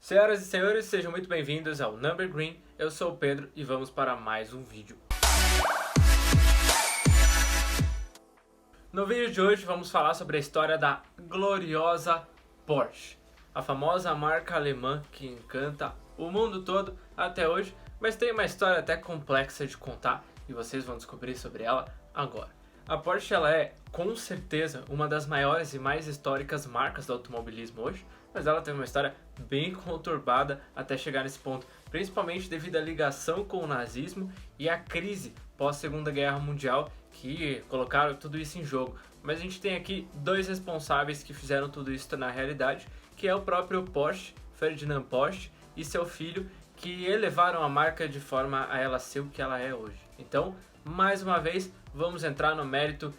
Senhoras e senhores, sejam muito bem-vindos ao Number Green. Eu sou o Pedro e vamos para mais um vídeo. No vídeo de hoje vamos falar sobre a história da gloriosa Porsche, a famosa marca alemã que encanta o mundo todo até hoje, mas tem uma história até complexa de contar e vocês vão descobrir sobre ela agora. A Porsche ela é, com certeza, uma das maiores e mais históricas marcas do automobilismo hoje, mas ela tem uma história bem conturbada até chegar nesse ponto, principalmente devido à ligação com o nazismo e à crise pós-Segunda Guerra Mundial que colocaram tudo isso em jogo. Mas a gente tem aqui dois responsáveis que fizeram tudo isso na realidade, que é o próprio Porsche, Ferdinand Porsche, e seu filho, que elevaram a marca de forma a ela ser o que ela é hoje. Então, mais uma vez, vamos entrar no mérito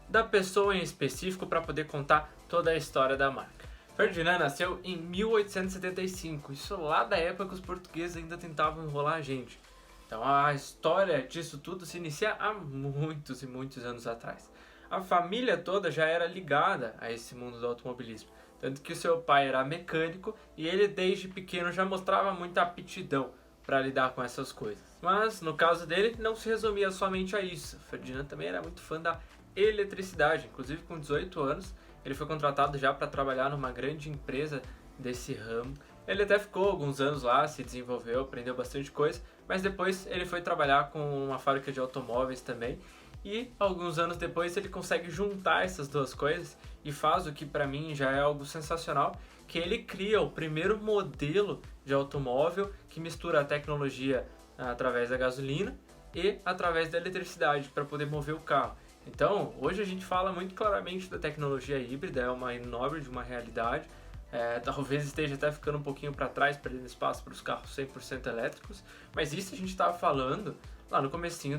da pessoa em específico para poder contar toda a história da marca. Ferdinand nasceu em 1875, isso lá da época que os portugueses ainda tentavam enrolar a gente. Então a história disso tudo se inicia há muitos e muitos anos atrás. A família toda já era ligada a esse mundo do automobilismo, tanto que o seu pai era mecânico e ele desde pequeno já mostrava muita aptidão para lidar com essas coisas. Mas no caso dele não se resumia somente a isso. Ferdinand também era muito fã da eletricidade, inclusive com 18 anos ele foi contratado já para trabalhar numa grande empresa desse ramo. Ele até ficou alguns anos lá, se desenvolveu, aprendeu bastante coisa, mas depois ele foi trabalhar com uma fábrica de automóveis também. E alguns anos depois ele consegue juntar essas duas coisas e faz o que para mim já é algo sensacional, que ele cria o primeiro modelo de automóvel que mistura a tecnologia através da gasolina e através da eletricidade para poder mover o carro. Então, hoje a gente fala muito claramente da tecnologia híbrida, é uma nobre de uma realidade. Talvez esteja até ficando um pouquinho para trás, perdendo espaço para os carros 100% elétricos, mas isso a gente estava falando lá no comecinho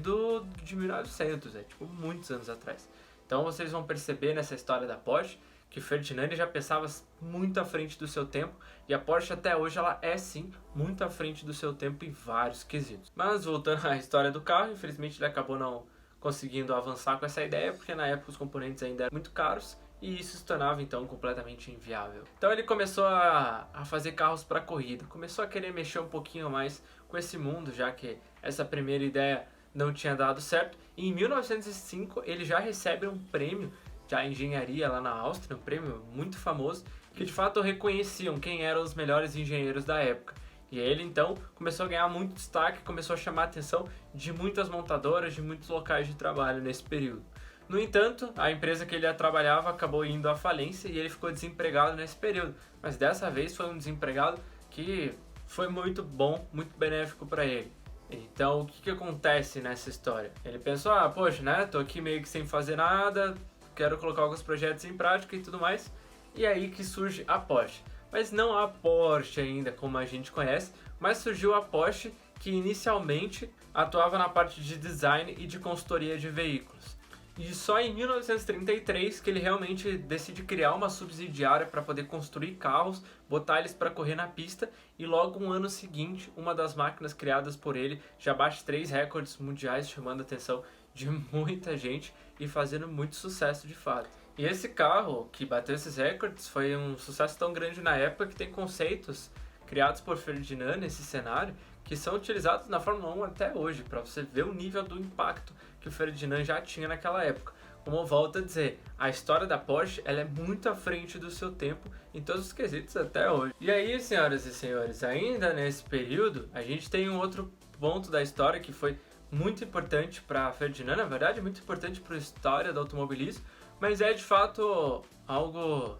de 1900, tipo muitos anos atrás. Então vocês vão perceber nessa história da Porsche que Ferdinand já pensava muito à frente do seu tempo, e a Porsche até hoje ela é sim muito à frente do seu tempo em vários quesitos. Mas voltando à história do carro, infelizmente ele acabou não conseguindo avançar com essa ideia, porque na época os componentes ainda eram muito caros e isso se tornava então completamente inviável. Então ele começou a fazer carros para corrida, começou a querer mexer um pouquinho mais com esse mundo, já que essa primeira ideia não tinha dado certo. E em 1905 ele já recebe um prêmio de engenharia lá na Áustria, um prêmio muito famoso, que de fato reconheciam quem eram os melhores engenheiros da época. E ele então começou a ganhar muito destaque, começou a chamar a atenção de muitas montadoras, de muitos locais de trabalho nesse período. No entanto, a empresa que ele trabalhava acabou indo à falência e ele ficou desempregado nesse período. Mas dessa vez foi um desempregado que foi muito bom, muito benéfico para ele. Então o que acontece nessa história? Ele pensou, poxa, né, tô aqui meio que sem fazer nada, quero colocar alguns projetos em prática e tudo mais. E aí que surge a Porsche. Mas não a Porsche ainda como a gente conhece, mas surgiu a Porsche que inicialmente atuava na parte de design e de consultoria de veículos. E só em 1933 que ele realmente decide criar uma subsidiária para poder construir carros, botar eles para correr na pista, e logo um ano seguinte, uma das máquinas criadas por ele já bate 3 recordes mundiais, chamando a atenção de muita gente e fazendo muito sucesso de fato. E esse carro que bateu esses recordes foi um sucesso tão grande na época que tem conceitos criados por Ferdinand nesse cenário que são utilizados na Fórmula 1 até hoje, para você ver o nível do impacto que o Ferdinand já tinha naquela época. Como eu volto a dizer, a história da Porsche ela é muito à frente do seu tempo em todos os quesitos até hoje. E aí, senhoras e senhores, ainda nesse período, a gente tem um outro ponto da história que foi muito importante para Ferdinand, na verdade muito importante para a história do automobilismo, mas é de fato algo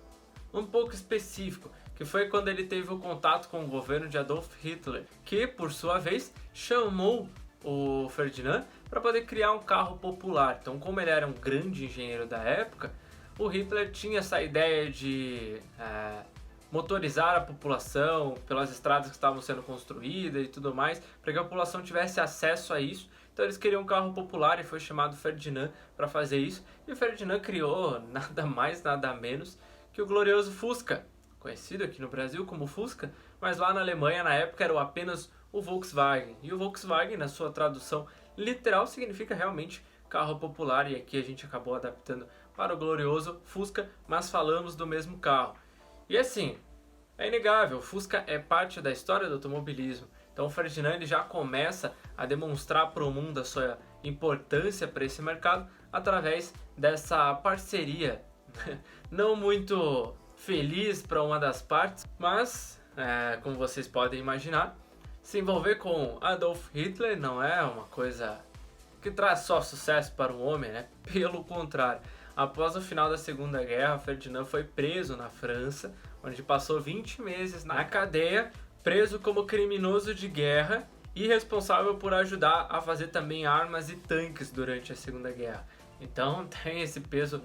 um pouco específico, que foi quando ele teve o contato com o governo de Adolf Hitler, que por sua vez chamou o Ferdinand para poder criar um carro popular. Então, como ele era um grande engenheiro da época, o Hitler tinha essa ideia de motorizar a população pelas estradas que estavam sendo construídas e tudo mais, para que a população tivesse acesso a isso. Então eles queriam um carro popular e foi chamado Ferdinand para fazer isso. E o Ferdinand criou nada mais, nada menos que o glorioso Fusca, conhecido aqui no Brasil como Fusca, mas lá na Alemanha na época era apenas o Volkswagen. E o Volkswagen, na sua tradução literal, significa realmente carro popular, e aqui a gente acabou adaptando para o glorioso Fusca, mas falamos do mesmo carro. E assim, é inegável, o Fusca é parte da história do automobilismo. Então o Ferdinand ele já começa a demonstrar para o mundo a sua importância para esse mercado através dessa parceria não muito feliz para uma das partes, mas como vocês podem imaginar, se envolver com Adolf Hitler não é uma coisa que traz só sucesso para um homem, né? Pelo contrário, após o final da Segunda Guerra, Ferdinand foi preso na França, onde passou 20 meses na cadeia, preso como criminoso de guerra e responsável por ajudar a fazer também armas e tanques durante a Segunda Guerra. Então tem esse peso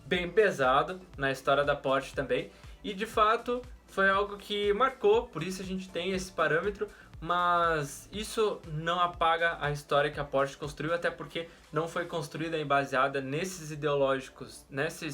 bem pesado na história da Porsche também, e de fato foi algo que marcou, por isso a gente tem esse parâmetro, mas isso não apaga a história que a Porsche construiu, até porque não foi construída e baseada nesses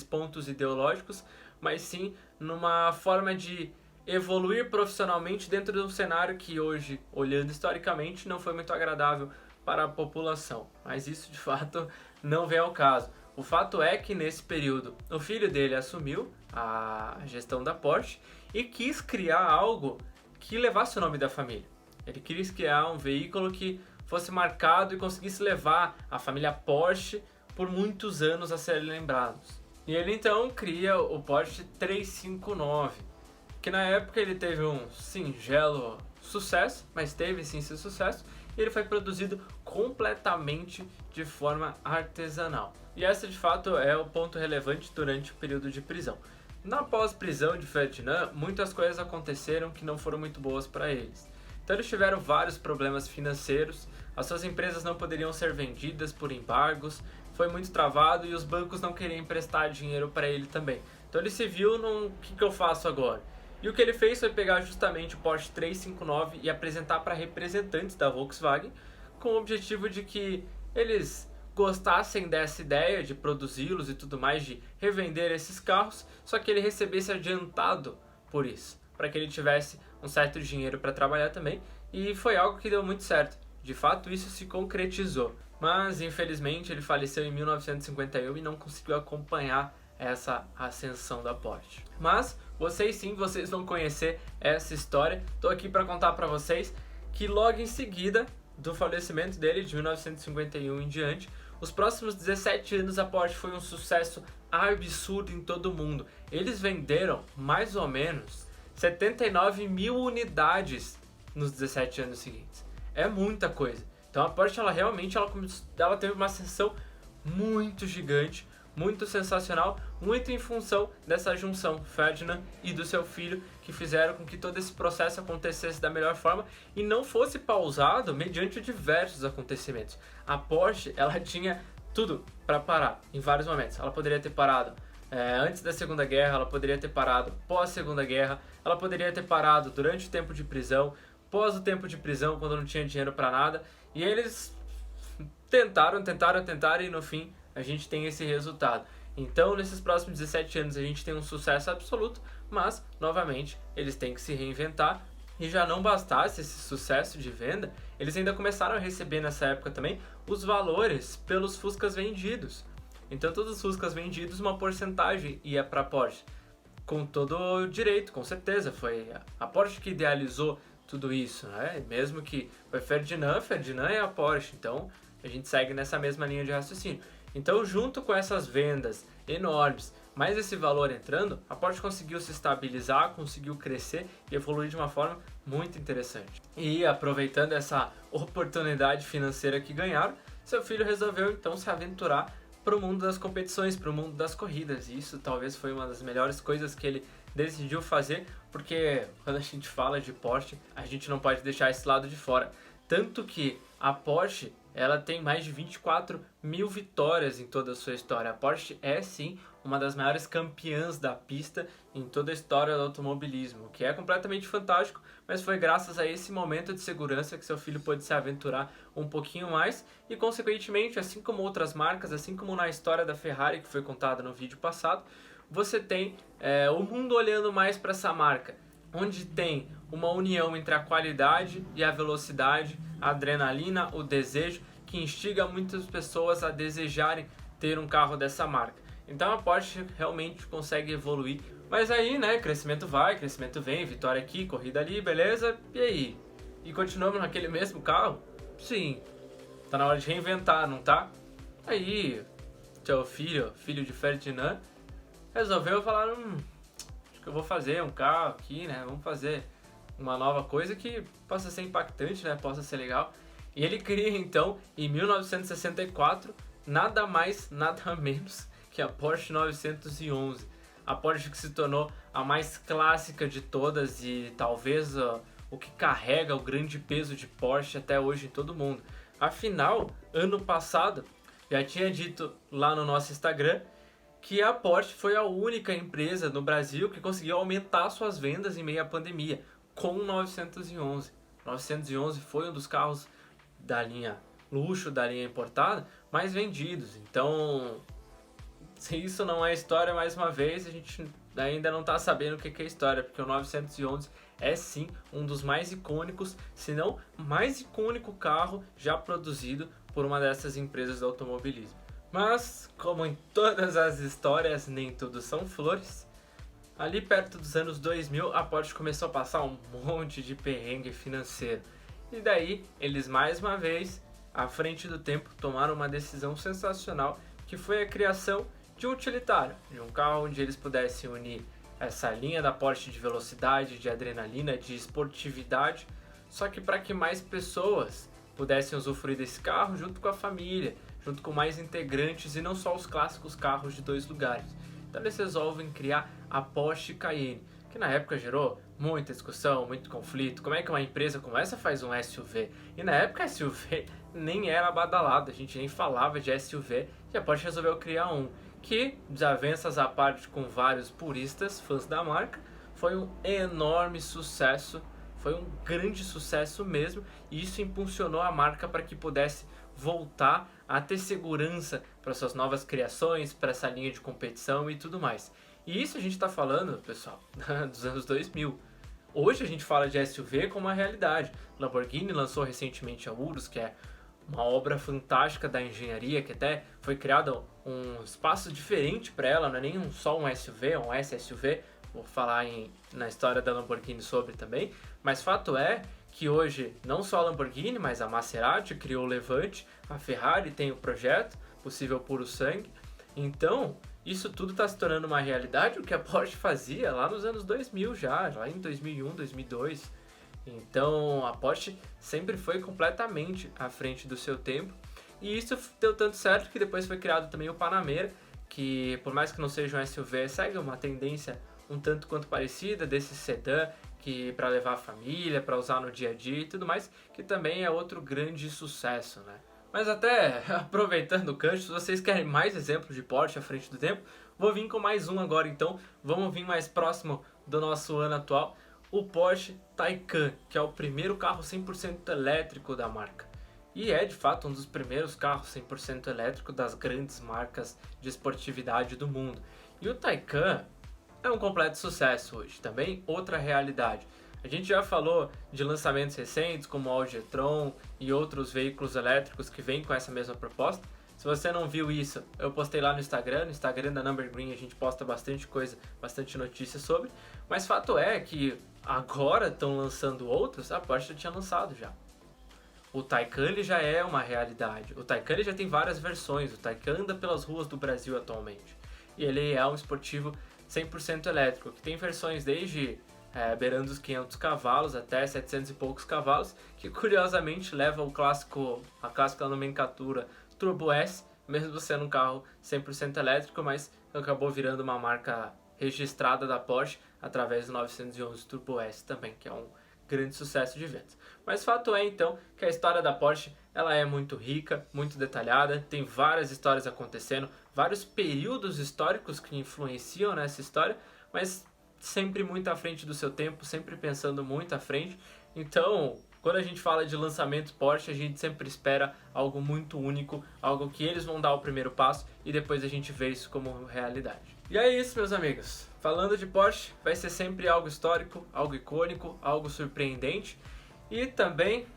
pontos ideológicos, mas sim numa forma de evoluir profissionalmente dentro de um cenário que hoje, olhando historicamente, não foi muito agradável para a população. Mas isso de fato não vem ao caso. O fato é que nesse período o filho dele assumiu a gestão da Porsche e quis criar algo que levasse o nome da família. Ele quis criar um veículo que fosse marcado e conseguisse levar a família Porsche por muitos anos a serem lembrados. E ele então cria o Porsche 359, que na época ele teve um singelo sucesso, mas teve sim seu sucesso, e ele foi produzido completamente de forma artesanal. E esse de fato é o ponto relevante durante o período de prisão. Na pós-prisão de Ferdinand, muitas coisas aconteceram que não foram muito boas para eles. Então eles tiveram vários problemas financeiros, as suas empresas não poderiam ser vendidas por embargos, foi muito travado e os bancos não queriam emprestar dinheiro para ele também. Então ele se viu num, o que eu faço agora? E o que ele fez foi pegar justamente o Porsche 359 e apresentar para representantes da Volkswagen, com o objetivo de que eles gostassem dessa ideia de produzi-los e tudo mais, de revender esses carros, só que ele recebesse adiantado por isso, para que ele tivesse um certo dinheiro para trabalhar também, e foi algo que deu muito certo. De fato, isso se concretizou, mas infelizmente ele faleceu em 1951 e não conseguiu acompanhar essa ascensão da Porsche. Mas vocês vão conhecer essa história. Estou aqui para contar para vocês que logo em seguida do falecimento dele, de 1951 em diante, os próximos 17 anos a Porsche foi um sucesso absurdo em todo o mundo. Eles venderam mais ou menos 79 mil unidades nos 17 anos seguintes. É muita coisa. Então a Porsche ela teve uma ascensão muito gigante, muito sensacional, muito em função dessa junção Ferdinand e do seu filho, que fizeram com que todo esse processo acontecesse da melhor forma e não fosse pausado mediante diversos acontecimentos. A Porsche ela tinha tudo para parar em vários momentos. Ela poderia ter parado antes da Segunda Guerra, ela poderia ter parado pós Segunda Guerra, ela poderia ter parado durante o tempo de prisão, pós o tempo de prisão, quando não tinha dinheiro para nada, e eles tentaram e no fim a gente tem esse resultado. Então nesses próximos 17 anos a gente tem um sucesso absoluto, mas novamente eles têm que se reinventar. E já não bastasse esse sucesso de venda, eles ainda começaram a receber nessa época também os valores pelos Fuscas vendidos. Então todos os Fuscas vendidos, uma porcentagem ia para a Porsche. Com todo o direito, com certeza, foi a Porsche que idealizou tudo isso, né? Mesmo que foi Ferdinand é a Porsche, então a gente segue nessa mesma linha de raciocínio. Então, junto com essas vendas enormes, mais esse valor entrando, a Porsche conseguiu se estabilizar, conseguiu crescer e evoluir de uma forma muito interessante. E aproveitando essa oportunidade financeira que ganharam, seu filho resolveu então se aventurar para o mundo das competições, para o mundo das corridas. E isso talvez foi uma das melhores coisas que ele decidiu fazer, porque quando a gente fala de Porsche, a gente não pode deixar esse lado de fora. Tanto que a Porsche ela tem mais de 24 mil vitórias em toda a sua história. A Porsche é sim uma das maiores campeãs da pista em toda a história do automobilismo, o que é completamente fantástico, mas foi graças a esse momento de segurança que seu filho pôde se aventurar um pouquinho mais e, consequentemente, assim como outras marcas, assim como na história da Ferrari que foi contada no vídeo passado, você tem o mundo olhando mais para essa marca, onde tem uma união entre a qualidade e a velocidade, a adrenalina, o desejo, que instiga muitas pessoas a desejarem ter um carro dessa marca. Então a Porsche realmente consegue evoluir, Mas aí, né, crescimento vai, crescimento vem, vitória aqui, corrida ali, beleza, e aí? E continuamos naquele mesmo carro? Sim. Tá na hora de reinventar, não tá? Aí, seu filho de Ferdinand, resolveu falar, acho que eu vou fazer um carro aqui, né, vamos fazer uma nova coisa que possa ser impactante, né, possa ser legal. E ele cria, então, em 1964, nada mais, nada menos que a Porsche 911. A Porsche que se tornou a mais clássica de todas e talvez o que carrega o grande peso de Porsche até hoje em todo o mundo. Afinal, ano passado, já tinha dito lá no nosso Instagram que a Porsche foi a única empresa no Brasil que conseguiu aumentar suas vendas em meio à pandemia, com o 911. O 911 foi um dos carros da linha luxo, da linha importada, mais vendidos. Então, se isso não é história, mais uma vez, a gente ainda não está sabendo o que é história, porque o 911 é sim um dos mais icônicos, se não mais icônico carro já produzido por uma dessas empresas de automobilismo. Mas, como em todas as histórias, nem tudo são flores. Ali perto dos anos 2000, a Porsche começou a passar um monte de perrengue financeiro. E daí, eles mais uma vez, à frente do tempo, tomaram uma decisão sensacional, que foi a criação de um utilitário, de um carro onde eles pudessem unir essa linha da Porsche de velocidade, de adrenalina, de esportividade, só que para que mais pessoas pudessem usufruir desse carro junto com a família, junto com mais integrantes e não só os clássicos carros de 2 lugares. Então eles resolvem criar a Porsche Cayenne, que na época gerou muita discussão, muito conflito. Como é que uma empresa como essa faz um SUV? E na época SUV nem era badalado, a gente nem falava de SUV, e a Porsche resolveu criar um que, desavenças à parte com vários puristas, fãs da marca, foi um enorme sucesso, foi um grande sucesso mesmo, e isso impulsionou a marca para que pudesse voltar a ter segurança para suas novas criações, para essa linha de competição e tudo mais. E isso a gente está falando, pessoal, dos anos 2000. Hoje a gente fala de SUV como uma realidade. Lamborghini lançou recentemente a Urus, que é uma obra fantástica da engenharia, que até foi criado um espaço diferente para ela, não é nem só um SUV, é um SUV, vou falar na história da Lamborghini sobre também, mas fato é que hoje não só a Lamborghini, mas a Maserati criou o Levante, a Ferrari tem o projeto, possível puro sangue, então isso tudo está se tornando uma realidade, o que a Porsche fazia lá nos anos 2000 já lá em 2001, 2002. Então a Porsche sempre foi completamente à frente do seu tempo, e isso deu tanto certo que depois foi criado também o Panamera, que por mais que não seja um SUV, segue uma tendência um tanto quanto parecida desse sedã, que para levar a família, para usar no dia a dia e tudo mais, que também é outro grande sucesso, né? Mas até aproveitando o gancho, se vocês querem mais exemplos de Porsche à frente do tempo, vou vir com mais um agora, então vamos vir mais próximo do nosso ano atual, o Porsche Taycan, que é o primeiro carro 100% elétrico da marca. E é de fato um dos primeiros carros 100% elétrico das grandes marcas de esportividade do mundo. E o Taycan é um completo sucesso hoje, também outra realidade. A gente já falou de lançamentos recentes como o Audi e-tron e outros veículos elétricos que vêm com essa mesma proposta. Se você não viu isso, eu postei lá no Instagram da Number Green, a gente posta bastante coisa, bastante notícia sobre. Mas fato é que agora estão lançando outros, a Porsche já tinha lançado já. O Taycan ele já é uma realidade, o Taycan ele já tem várias versões, o Taycan anda pelas ruas do Brasil atualmente. E ele é um esportivo 100% elétrico, que tem versões desde beirando os 500 cavalos até 700 e poucos cavalos, que curiosamente leva a clássica nomenclatura Turbo S, mesmo sendo um carro 100% elétrico, mas acabou virando uma marca registrada da Porsche através do 911 Turbo S também, que é um grande sucesso de vendas. Mas fato é então que a história da Porsche ela é muito rica, muito detalhada, tem várias histórias acontecendo, vários períodos históricos que influenciam nessa história, mas sempre muito à frente do seu tempo, sempre pensando muito à frente. Então, quando a gente fala de lançamento Porsche, a gente sempre espera algo muito único, algo que eles vão dar o primeiro passo e depois a gente vê isso como realidade. E é isso, meus amigos. Falando de Porsche, vai ser sempre algo histórico, algo icônico, algo surpreendente. E também,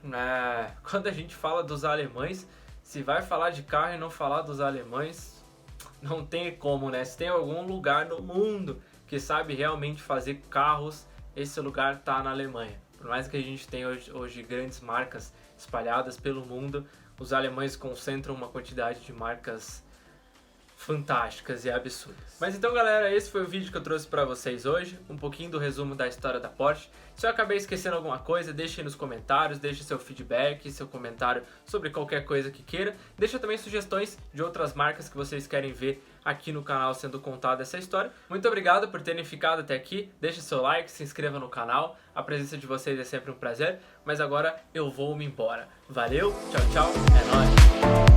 quando a gente fala dos alemães, se vai falar de carro e não falar dos alemães, não tem como, né? Se tem algum lugar no mundo que sabe realmente fazer carros, esse lugar tá na Alemanha. Por mais que a gente tenha hoje grandes marcas espalhadas pelo mundo, os alemães concentram uma quantidade de marcas fantásticas e absurdas. Mas então, galera, esse foi o vídeo que eu trouxe pra vocês hoje, um pouquinho do resumo da história da Porsche. Se eu acabei esquecendo alguma coisa, deixe aí nos comentários, deixe seu feedback, seu comentário sobre qualquer coisa que queira. Deixa também sugestões de outras marcas que vocês querem ver aqui no canal sendo contada essa história. Muito obrigado por terem ficado até aqui, deixe seu like, se inscreva no canal, a presença de vocês é sempre um prazer, mas agora eu vou me embora. Valeu, tchau, tchau, é nóis!